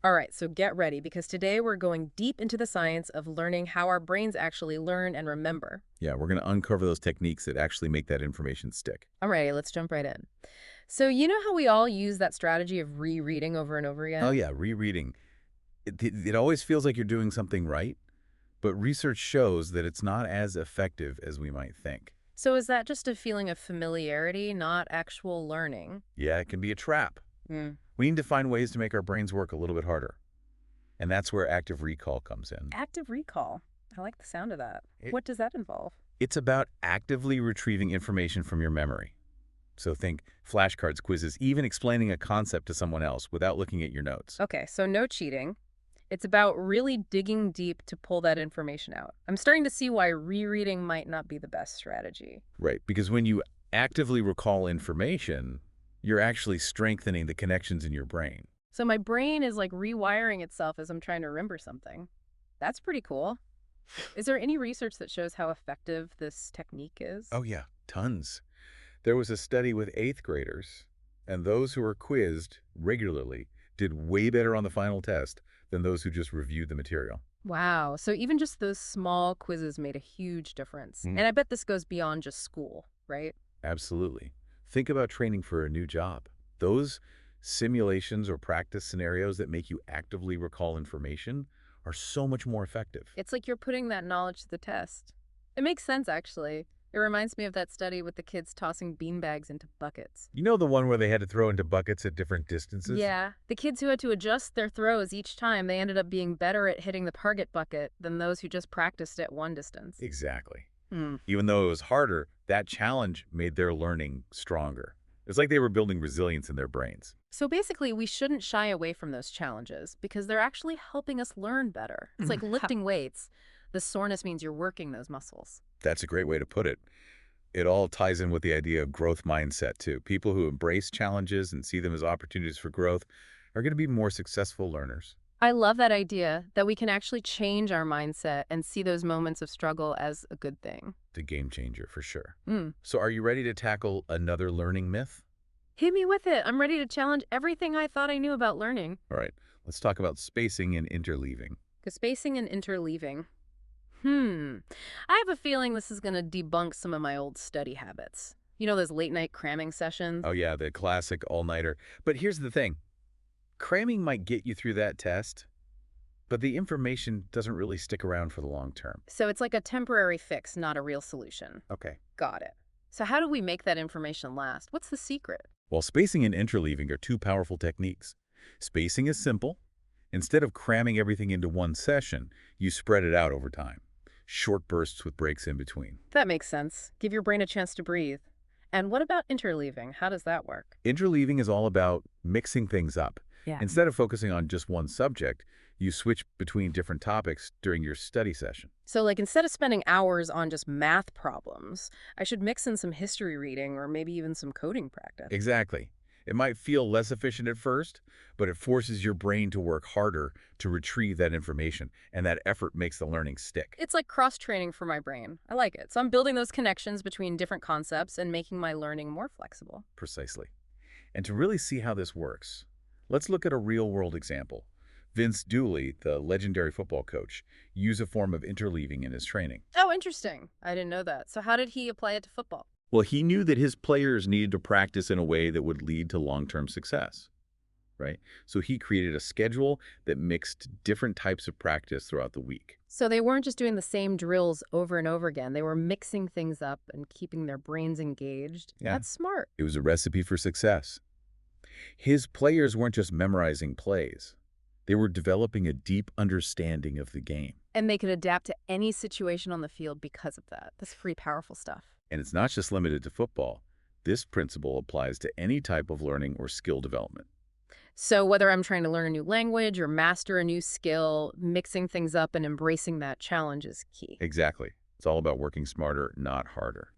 All right, so get ready because today we're going deep into the science of learning how our brains actually learn and remember. Yeah, we're going to uncover those techniques that actually make that information stick. All right, let's jump right in. So, you know how we all use that strategy of rereading over and over Oh, again? yeah, rereading. It always feels like you're doing something right, but research shows that it's not as effective as we might think. So, is that just a feeling of familiarity, not actual learning? Yeah, it can be a trap. Hmm. We need to find ways to make our brains work a little bit harder. And that's where active recall comes in. Active recall. I like the sound of that. It, What does that involve? it's about actively retrieving information from your memory. So think flashcards, quizzes, even explaining a concept to someone else without looking at your notes. Okay, so no cheating. It's about really digging deep to pull that information out. I'm starting to see why rereading might not be the best strategy. Right, because when you actively recall information, you're actually strengthening the connections in your brain. So my brain is like rewiring itself as I'm trying to remember something. That's pretty cool. Is there any research that shows how effective this technique is? Oh yeah, tons. There was a study with 8th graders, and those who were quizzed regularly did way better on the final test than those who just reviewed the material. Wow. So even just those small quizzes made a huge difference. Mm, And I bet this goes beyond just school, right? absolutely. Think about training for a new job. Those simulations or practice scenarios that make you actively recall information are so much more effective. It's like you're putting that knowledge to the test. It makes sense, actually. It reminds me of that study with the kids tossing beanbags into buckets. You know the one where they had to throw into buckets at different distances? Yeah, the kids who had to adjust their throws each time, they ended up being better at hitting the target bucket than those who just practiced at one distance. Exactly. Hmm. Even though it was harder, that challenge made their learning stronger. It's like they were building resilience in their brains. So basically, we shouldn't shy away from those challenges because they're actually helping us learn better. It's like lifting weights. The soreness means you're working those muscles. That's a great way to put it. It all ties in with the idea of growth mindset, too. People who embrace challenges and see them as opportunities for growth are going to be more successful learners. I love that idea that we can actually change our mindset and see those moments of struggle as a good thing. The game changer, for sure. Mm. So are you ready to tackle another learning myth? Hit me with it. I'm ready to challenge everything I thought I knew about learning. All right, let's talk about spacing and interleaving. Because spacing and interleaving. I have a feeling this is going to debunk some of my old study habits. You know, those late night cramming sessions? Oh yeah, the classic all-nighter. But here's the thing. Cramming might get you through that test, but the information doesn't really stick around for the long term. So it's like a temporary fix, not a real solution. Okay. Got it. So how do we make that information last? What's the secret? While spacing and interleaving are two powerful techniques. Spacing is simple. Instead of cramming everything into one session, you spread it out over time. Short bursts with breaks in between. That makes sense. Give your brain a chance to breathe. And what about interleaving? How does that work? Interleaving is all about mixing things up. Yeah. Instead of focusing on just one subject, you switch between different topics during your study session. So, like, instead of spending hours on just math problems, I should mix in some history reading or maybe even some coding practice. Exactly. It might feel less efficient at first, but it forces your brain to work harder to retrieve that information, and that effort makes the learning stick. It's like cross-training for my brain. I like it. So I'm building those connections between different concepts and making my learning more flexible. Precisely. And to really see how this works, let's look at a real-world example. Vince Dooley, the legendary football coach, used a form of interleaving in his training. Oh, interesting. I didn't know that. So how did he apply it to football? Well, he knew that his players needed to practice in a way that would lead to long-term success, right? So he created a schedule that mixed different types of practice throughout the week. So they weren't just doing the same drills over and over again. They were mixing things up and keeping their brains engaged. Yeah. That's smart. It was a recipe for success. His players weren't just memorizing plays. They were developing a deep understanding of the game. And they could adapt to any situation on the field because of that. That's pretty powerful stuff. And it's not just limited to football. This principle applies to any type of learning or skill development. So whether I'm trying to learn a new language or master a new skill, mixing things up and embracing that challenge is key. Exactly. It's all about working smarter, not harder.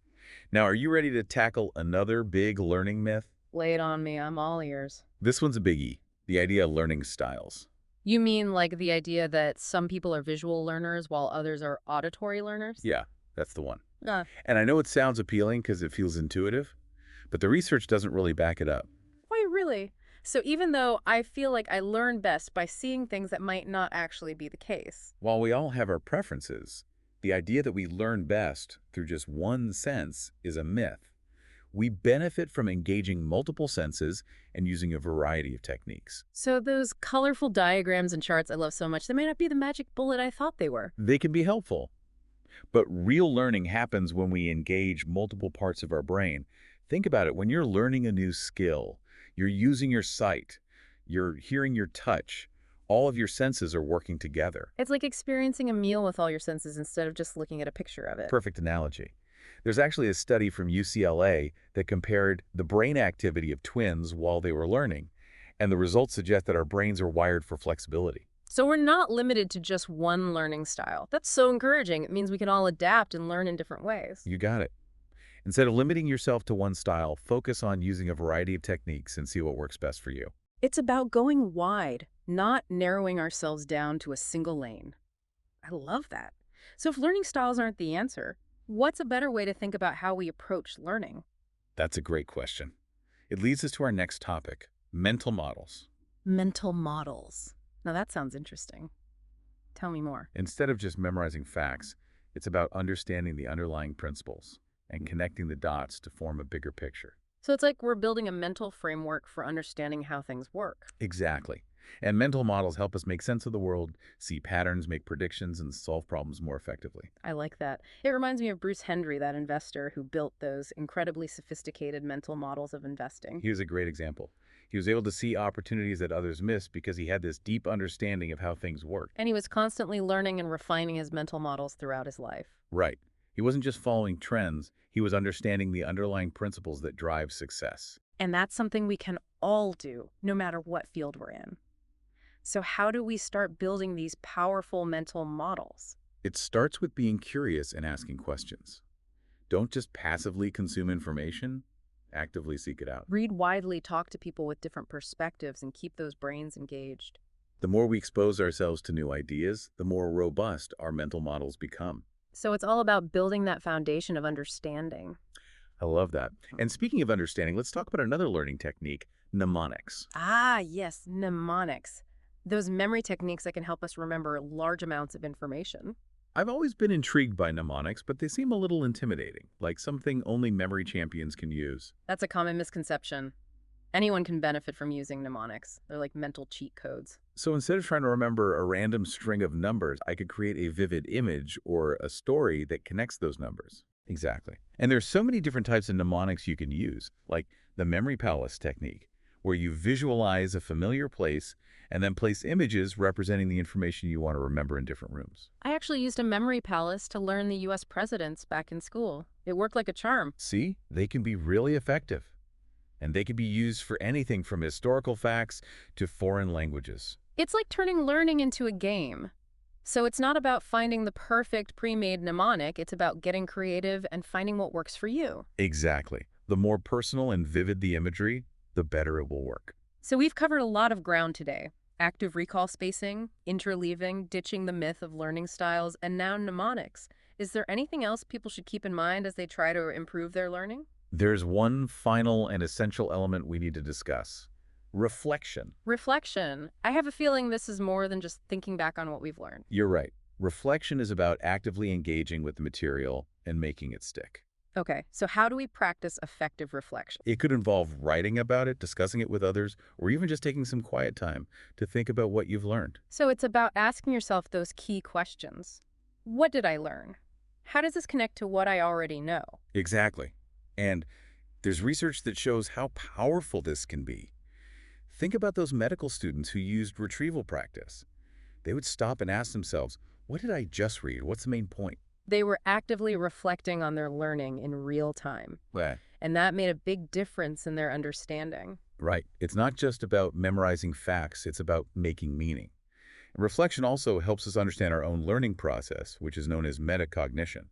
Now, are you ready to tackle another big learning myth? Lay it on me. I'm all ears. This one's a biggie, the idea of learning styles. You mean like the idea that some people are visual learners while others are auditory learners? Yeah, that's the one. Uh, And I know it sounds appealing because it feels intuitive, but the research doesn't really back it up. Why really? So even though I feel like I learn best by seeing things that might not actually be the case. While we all have our preferences, the idea that we learn best through just one sense is a myth. We benefit from engaging multiple senses and using a variety of techniques. So those colorful diagrams and charts I love so much, they may not be the magic bullet I thought they were. They can be helpful, but real learning happens when we engage multiple parts of our brain. Think about it. When you're learning a new skill, you're using your sight, you're hearing your touch, all of your senses are working together. It's like experiencing a meal with all your senses instead of just looking at a picture of it. Perfect analogy. There's actually a study from UCLA that compared the brain activity of twins while they were learning, and the results suggest that our brains are wired for flexibility. So we're not limited to just one learning style. That's so encouraging. It means we can all adapt and learn in different ways. You got it. Instead of limiting yourself to one style, focus on using a variety of techniques and see what works best for you. It's about going wide, not narrowing ourselves down to a single lane. I love that. So if learning styles aren't the answer, what's a better way to think about how we approach learning? That's a great question. It leads us to our next topic, mental models. Mental models. Now that sounds interesting. Tell me more. Instead of just memorizing facts, it's about understanding the underlying principles and connecting the dots to form a bigger picture. So it's like we're building a mental framework for understanding how things work. Exactly. And mental models help us make sense of the world, see patterns, make predictions, and solve problems more effectively. I like that. It reminds me of Bruce Hendry, that investor who built those incredibly sophisticated mental models of investing. He was a great example. He was able to see opportunities that others missed because he had this deep understanding of how things worked. And he was constantly learning and refining his mental models throughout his life. Right. He wasn't just following trends, he was understanding the underlying principles that drive success. And that's something we can all do, no matter what field we're in. So how do we start building these powerful mental models? It starts with being curious and asking questions. Don't just passively consume information, actively seek it out. Read widely, talk to people with different perspectives, and keep those brains engaged. The more we expose ourselves to new ideas, the more robust our mental models become. So it's all about building that foundation of understanding. I love that. And speaking of understanding, let's talk about another learning technique, mnemonics. Ah, yes, mnemonics. Those memory techniques that can help us remember large amounts of information. I've always been intrigued by mnemonics, but they seem a little intimidating, like something only memory champions can use. That's a common misconception. Anyone can benefit from using mnemonics. They're like mental cheat codes. So instead of trying to remember a random string of numbers, I could create a vivid image or a story that connects those numbers. Exactly. And there's so many different types of mnemonics you can use, like the memory palace technique, where you visualize a familiar place and then place images representing the information you want to remember in different rooms. I actually used a memory palace to learn the U.S. presidents back in school. It worked like a charm. See, they can be really effective. And they can be used for anything from historical facts to foreign languages. It's like turning learning into a game. So it's not about finding the perfect pre-made mnemonic. It's about getting creative and finding what works for you. Exactly. The more personal and vivid the imagery, the better it will work. So we've covered a lot of ground today. Active recall spacing, interleaving, ditching the myth of learning styles, and now mnemonics. Is there anything else people should keep in mind as they try to improve their learning? There's one final and essential element we need to discuss. Reflection. Reflection. I have a feeling this is more than just thinking back on what we've learned. You're right. Reflection is about actively engaging with the material and making it stick. Okay, so how do we practice effective reflection? It could involve writing about it, discussing it with others, or even just taking some quiet time to think about what you've learned. So it's about asking yourself those key questions. What did I learn? How does this connect to what I already know? Exactly. And there's research that shows how powerful this can be. Think about those medical students who used retrieval practice. They would stop and ask themselves, what did I just read? What's the main point? They were actively reflecting on their learning in real time. Well, And that made a big difference in their understanding. right. It's not just about memorizing facts, it's about making meaning. Reflection also helps us understand our own learning process, which is known as metacognition.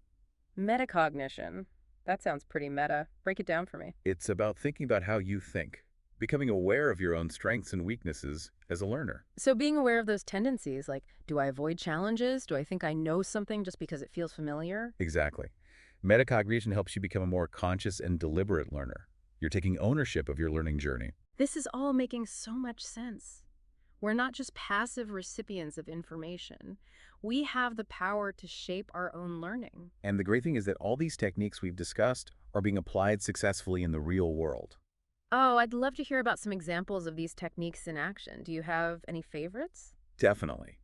Metacognition. That sounds pretty meta. Break it down for me. It's about thinking about how you think, becoming aware of your own strengths and weaknesses as a learner. So being aware of those tendencies, like, do I avoid challenges? Do I think I know something just because it feels familiar? Exactly. Metacognition helps you become a more conscious and deliberate learner. You're taking ownership of your learning journey. This is all making so much sense. We're not just passive recipients of information. We have the power to shape our own learning. And the great thing is that all these techniques we've discussed are being applied successfully in the real world. Oh, I'd love to hear about some examples of these techniques in action. Do you have any favorites? Definitely.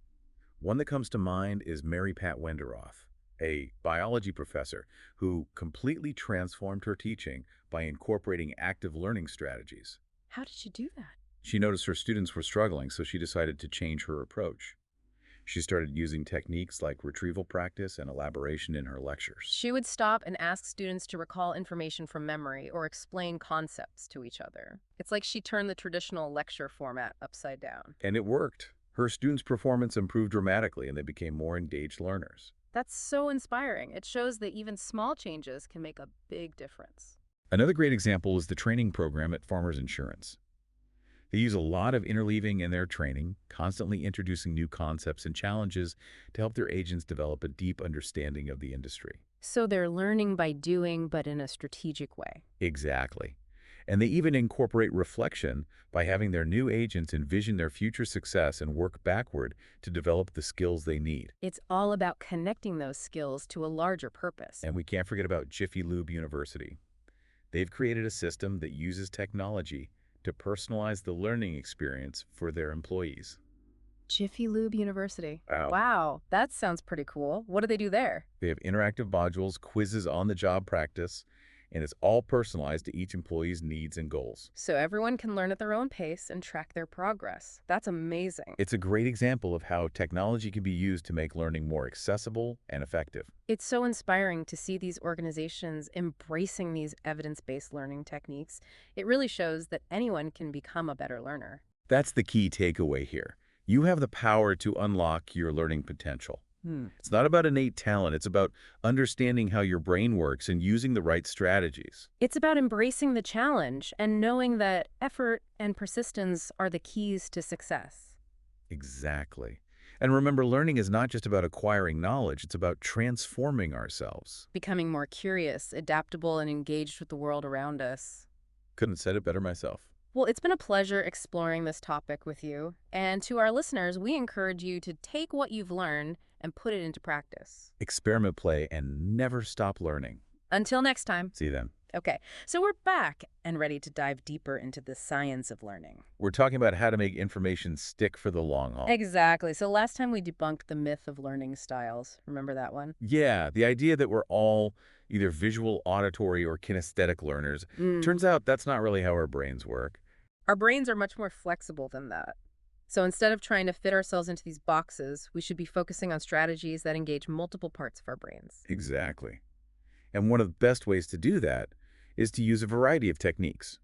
One that comes to mind is Mary Pat Wenderoth, a biology professor who completely transformed her teaching by incorporating active learning strategies. How did you do that? She noticed her students were struggling, so she decided to change her approach. She started using techniques like retrieval practice and elaboration in her lectures. She would stop and ask students to recall information from memory or explain concepts to each other. It's like she turned the traditional lecture format upside down. And it worked. Her students' performance improved dramatically, and they became more engaged learners. That's so inspiring. It shows that even small changes can make a big difference. Another great example is the training program at Farmers Insurance. They use a lot of interleaving in their training, constantly introducing new concepts and challenges to help their agents develop a deep understanding of the industry. So they're learning by doing, but in a strategic way. Exactly. And they even incorporate reflection by having their new agents envision their future success and work backward to develop the skills they need. It's all about connecting those skills to a larger purpose. And we can't forget about Jiffy Lube University. They've created a system that uses technology to personalize the learning experience for their employees. Jiffy Lube University. Wow. Wow, that sounds pretty cool. What do they do there? They have interactive modules, quizzes on the job practice, and it's all personalized to each employee's needs and goals. So everyone can learn at their own pace and track their progress. That's amazing. It's a great example of how technology can be used to make learning more accessible and effective. It's so inspiring to see these organizations embracing these evidence-based learning techniques. It really shows that anyone can become a better learner. That's the key takeaway here. You have the power to unlock your learning potential. It's not about innate talent. It's about understanding how your brain works and using the right strategies. It's about embracing the challenge and knowing that effort and persistence are the keys to success. Exactly. And remember, learning is not just about acquiring knowledge. It's about transforming ourselves. Becoming more curious, adaptable, and engaged with the world around us. Couldn't have said it better myself. Well, it's been a pleasure exploring this topic with you. And to our listeners, we encourage you to take what you've learned and put it into practice. Experiment, play, and never stop learning. Until next time. See you then. Okay, so we're back and ready to dive deeper into the science of learning. We're talking about how to make information stick for the long haul. Exactly. So last time we debunked the myth of learning styles. Remember that one? Yeah, the idea that we're all either visual, auditory, or kinesthetic learners. Turns out that's not really how our brains work. Our brains are much more flexible than that. So instead of trying to fit ourselves into these boxes, we should be focusing on strategies that engage multiple parts of our brains. Exactly. And one of the best ways to do that is to use a variety of techniques.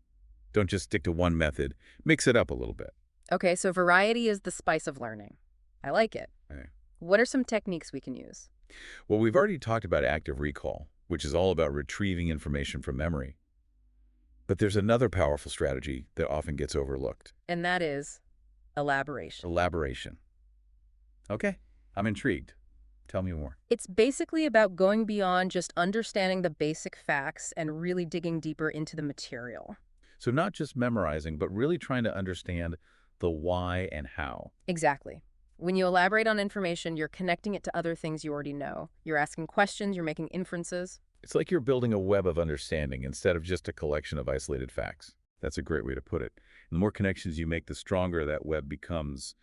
Don't just stick to one method. Mix it up a little bit. Okay, so variety is the spice of learning. I like it. Okay. What are some techniques we can use? Well, we've already talked about active recall, which is all about retrieving information from memory. But there's another powerful strategy that often gets overlooked. And that is elaboration. Elaboration. Okay, I'm intrigued. Tell me more. It's basically about going beyond just understanding the basic facts and really digging deeper into the material. So not just memorizing, but really trying to understand the why and how. Exactly. When you elaborate on information, you're connecting it to other things you already know. You're asking questions, you're making inferences. It's like you're building a web of understanding instead of just a collection of isolated facts. That's a great way to put it. And the more connections you make, the stronger that web becomes,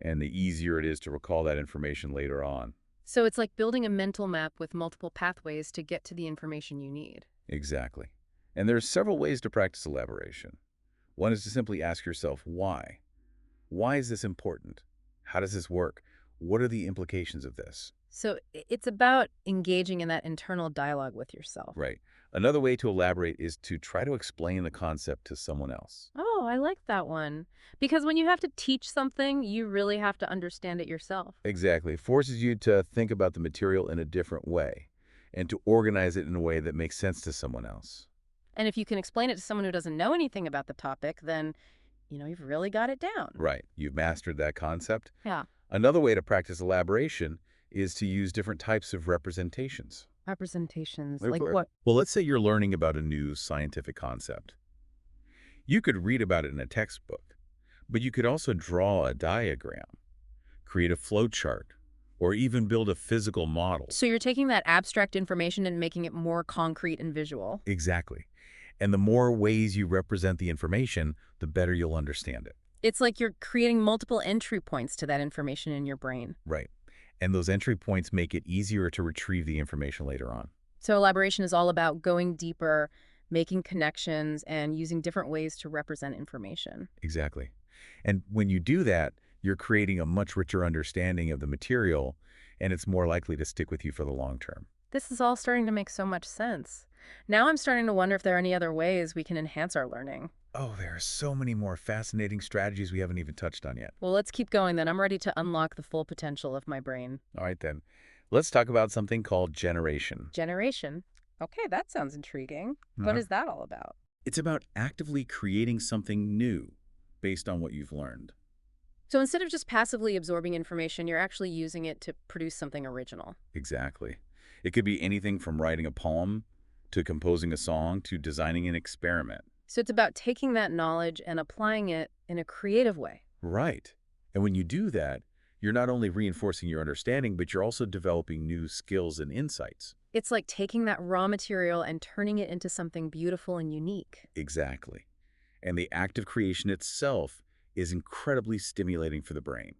and the easier it is to recall that information later on. So it's like building a mental map with multiple pathways to get to the information you need. Exactly. And there are several ways to practice elaboration. One is to simply ask yourself, why? Why is this important? How does this work? What are the implications of this? So it's about engaging in that internal dialogue with yourself. Right. Another way to elaborate is to try to explain the concept to someone else. Oh, I like that one. Because when you have to teach something, you really have to understand it yourself. Exactly. It forces you to think about the material in a different way and to organize it in a way that makes sense to someone else. And if you can explain it to someone who doesn't know anything about the topic, then, you've really got it down. Right. You've mastered that concept. Yeah. Another way to practice elaboration is to use different types of representations. Representations. Like what? Well, let's say you're learning about a new scientific concept. You could read about it in a textbook, but you could also draw a diagram, create a flow chart, or even build a physical model. So you're taking that abstract information and making it more concrete and visual. Exactly. And the more ways you represent the information, the better you'll understand it. It's like you're creating multiple entry points to that information in your brain. Right. And those entry points make it easier to retrieve the information later on. So elaboration is all about going deeper, making connections, and using different ways to represent information. Exactly. And when you do that, you're creating a much richer understanding of the material, and it's more likely to stick with you for the long term. This is all starting to make so much sense. Now I'm starting to wonder if there are any other ways we can enhance our learning. Oh, there are so many more fascinating strategies we haven't even touched on yet. Well, let's keep going then. I'm ready to unlock the full potential of my brain. All right, then. Let's talk about something called generation. Generation. Okay, that sounds intriguing. What Uh-huh. is that all about? It's about actively creating something new based on what you've learned. So instead of just passively absorbing information, you're actually using it to produce something original. Exactly. It could be anything from writing a poem to composing a song to designing an experiment. So it's about taking that knowledge and applying it in a creative way. Right. And when you do that, you're not only reinforcing your understanding, but you're also developing new skills and insights. It's like taking that raw material and turning it into something beautiful and unique. Exactly. And the act of creation itself is incredibly stimulating for the brain.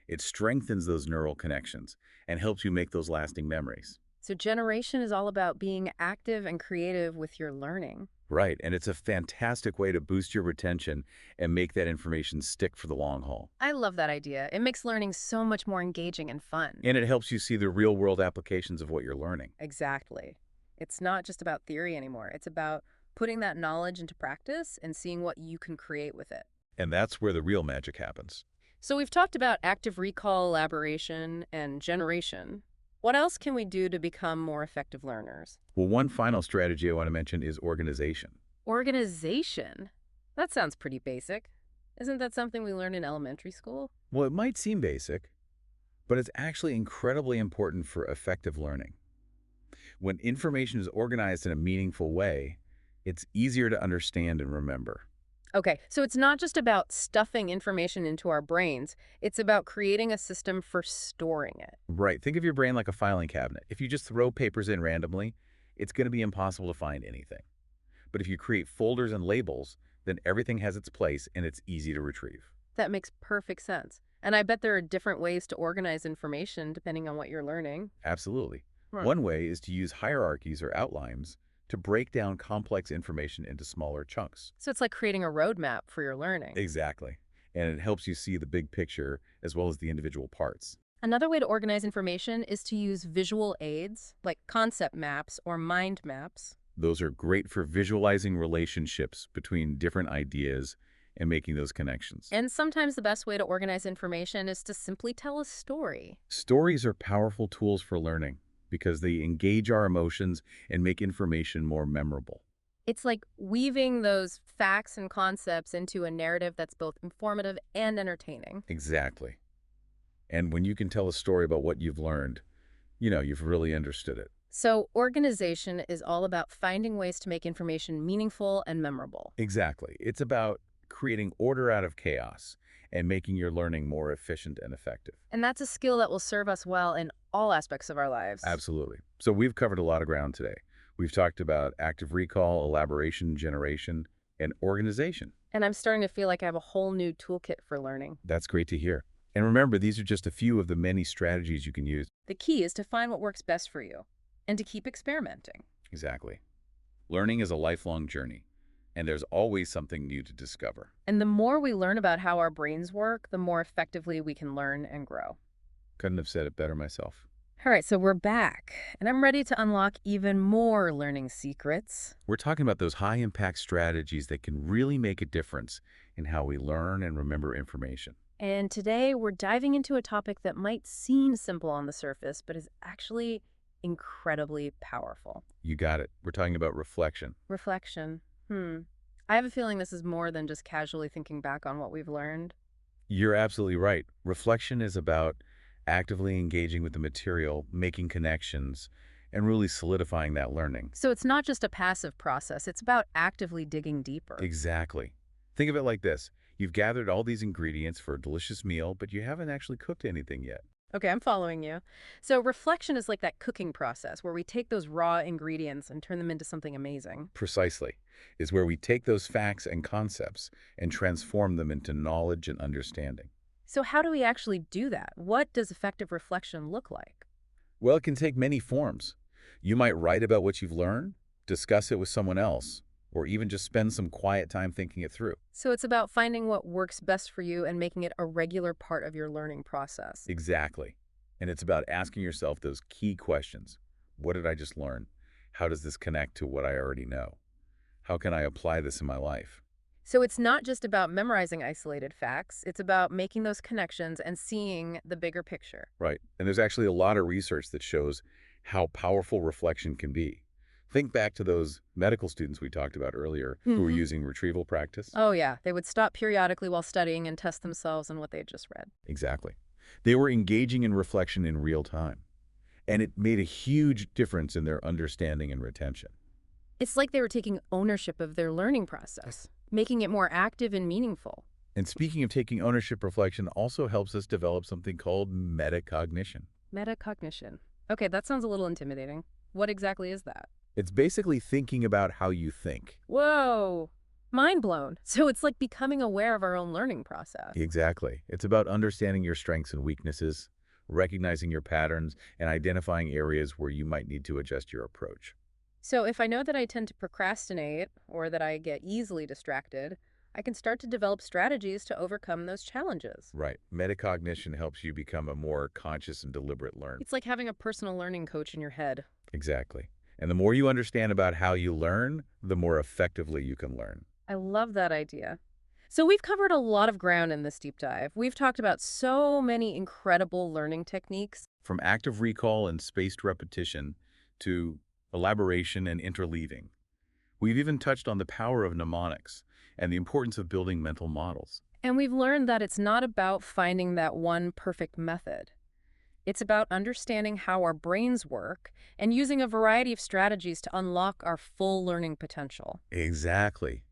It strengthens those neural connections and helps you make those lasting memories. So generation is all about being active and creative with your learning. Right, and it's a fantastic way to boost your retention and make that information stick for the long haul. I love that idea. It makes learning so much more engaging and fun. And it helps you see the real-world applications of what you're learning. Exactly. It's not just about theory anymore. It's about putting that knowledge into practice and seeing what you can create with it. And that's where the real magic happens. So we've talked about active recall, elaboration, and generation. What else can we do to become more effective learners? Well, one final strategy I want to mention is organization. Organization. That sounds pretty basic. Isn't that something we learn in elementary school? Well, it might seem basic, but it's actually incredibly important for effective learning. When information is organized in a meaningful way, it's easier to understand and remember. Okay, so it's not just about stuffing information into our brains. It's about creating a system for storing it. Right. Think of your brain like a filing cabinet. If you just throw papers in randomly, it's going to be impossible to find anything. But if you create folders and labels, then everything has its place and it's easy to retrieve. That makes perfect sense. And I bet there are different ways to organize information depending on what you're learning. Absolutely. Right. One way is to use hierarchies or outlines to break down complex information into smaller chunks. So it's like creating a roadmap for your learning. Exactly. And it helps you see the big picture as well as the individual parts. Another way to organize information is to use visual aids, like concept maps or mind maps. Those are great for visualizing relationships between different ideas and making those connections. And sometimes the best way to organize information is to simply tell a story. Stories are powerful tools for learning because they engage our emotions and make information more memorable. It's like weaving those facts and concepts into a narrative that's both informative and entertaining. Exactly. And when you can tell a story about what you've learned, you've really understood it. So organization is all about finding ways to make information meaningful and memorable. Exactly. It's about creating order out of chaos and making your learning more efficient and effective. And that's a skill that will serve us well in all aspects of our lives. Absolutely. So we've covered a lot of ground today. We've talked about active recall, elaboration, generation, and organization. And I'm starting to feel like I have a whole new toolkit for learning. That's great to hear. And remember, these are just a few of the many strategies you can use. The key is to find what works best for you and to keep experimenting. Exactly. Learning is a lifelong journey, and there's always something new to discover. And the more we learn about how our brains work, the more effectively we can learn and grow. Couldn't have said it better myself. All right, so we're back, and I'm ready to unlock even more learning secrets. We're talking about those high-impact strategies that can really make a difference in how we learn and remember information. And today we're diving into a topic that might seem simple on the surface, but is actually incredibly powerful. You got it. We're talking about reflection. Reflection. I have a feeling this is more than just casually thinking back on what we've learned. You're absolutely right. Reflection is about actively engaging with the material, making connections, and really solidifying that learning. So it's not just a passive process, it's about actively digging deeper. Exactly. Think of it like this. You've gathered all these ingredients for a delicious meal, but you haven't actually cooked anything yet. Okay, I'm following you. So reflection is like that cooking process where we take those raw ingredients and turn them into something amazing. Precisely, is where we take those facts and concepts and transform them into knowledge and understanding. So how do we actually do that? What does effective reflection look like? Well, it can take many forms. You might write about what you've learned, discuss it with someone else, or even just spend some quiet time thinking it through. So it's about finding what works best for you and making it a regular part of your learning process. Exactly. And it's about asking yourself those key questions. What did I just learn? How does this connect to what I already know? How can I apply this in my life? So it's not just about memorizing isolated facts, it's about making those connections and seeing the bigger picture. Right. And there's actually a lot of research that shows how powerful reflection can be. Think back to those medical students we talked about earlier who were using retrieval practice. Oh, yeah. They would stop periodically while studying and test themselves on what they had just read. Exactly. They were engaging in reflection in real time, and it made a huge difference in their understanding and retention. It's like they were taking ownership of their learning process, making it more active and meaningful. And speaking of taking ownership, reflection also helps us develop something called metacognition. Metacognition. Okay, that sounds a little intimidating. What exactly is that? It's basically thinking about how you think. Whoa! Mind blown. So it's like becoming aware of our own learning process. Exactly. It's about understanding your strengths and weaknesses, recognizing your patterns, and identifying areas where you might need to adjust your approach. So if I know that I tend to procrastinate or that I get easily distracted, I can start to develop strategies to overcome those challenges. Right. Metacognition helps you become a more conscious and deliberate learner. It's like having a personal learning coach in your head. Exactly. And the more you understand about how you learn, the more effectively you can learn. I love that idea. So we've covered a lot of ground in this deep dive. We've talked about so many incredible learning techniques. From active recall and spaced repetition to elaboration and interleaving. We've even touched on the power of mnemonics and the importance of building mental models. And we've learned that it's not about finding that one perfect method. It's about understanding how our brains work and using a variety of strategies to unlock our full learning potential. Exactly.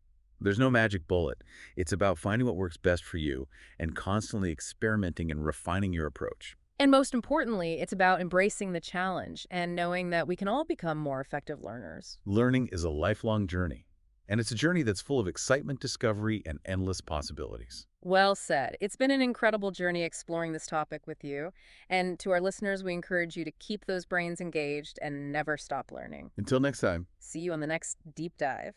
There's no magic bullet. It's about finding what works best for you and constantly experimenting and refining your approach. And most importantly, it's about embracing the challenge and knowing that we can all become more effective learners. Learning is a lifelong journey, and it's a journey that's full of excitement, discovery, and endless possibilities. Well said. It's been an incredible journey exploring this topic with you. And to our listeners, we encourage you to keep those brains engaged and never stop learning. Until next time. See you on the next deep dive.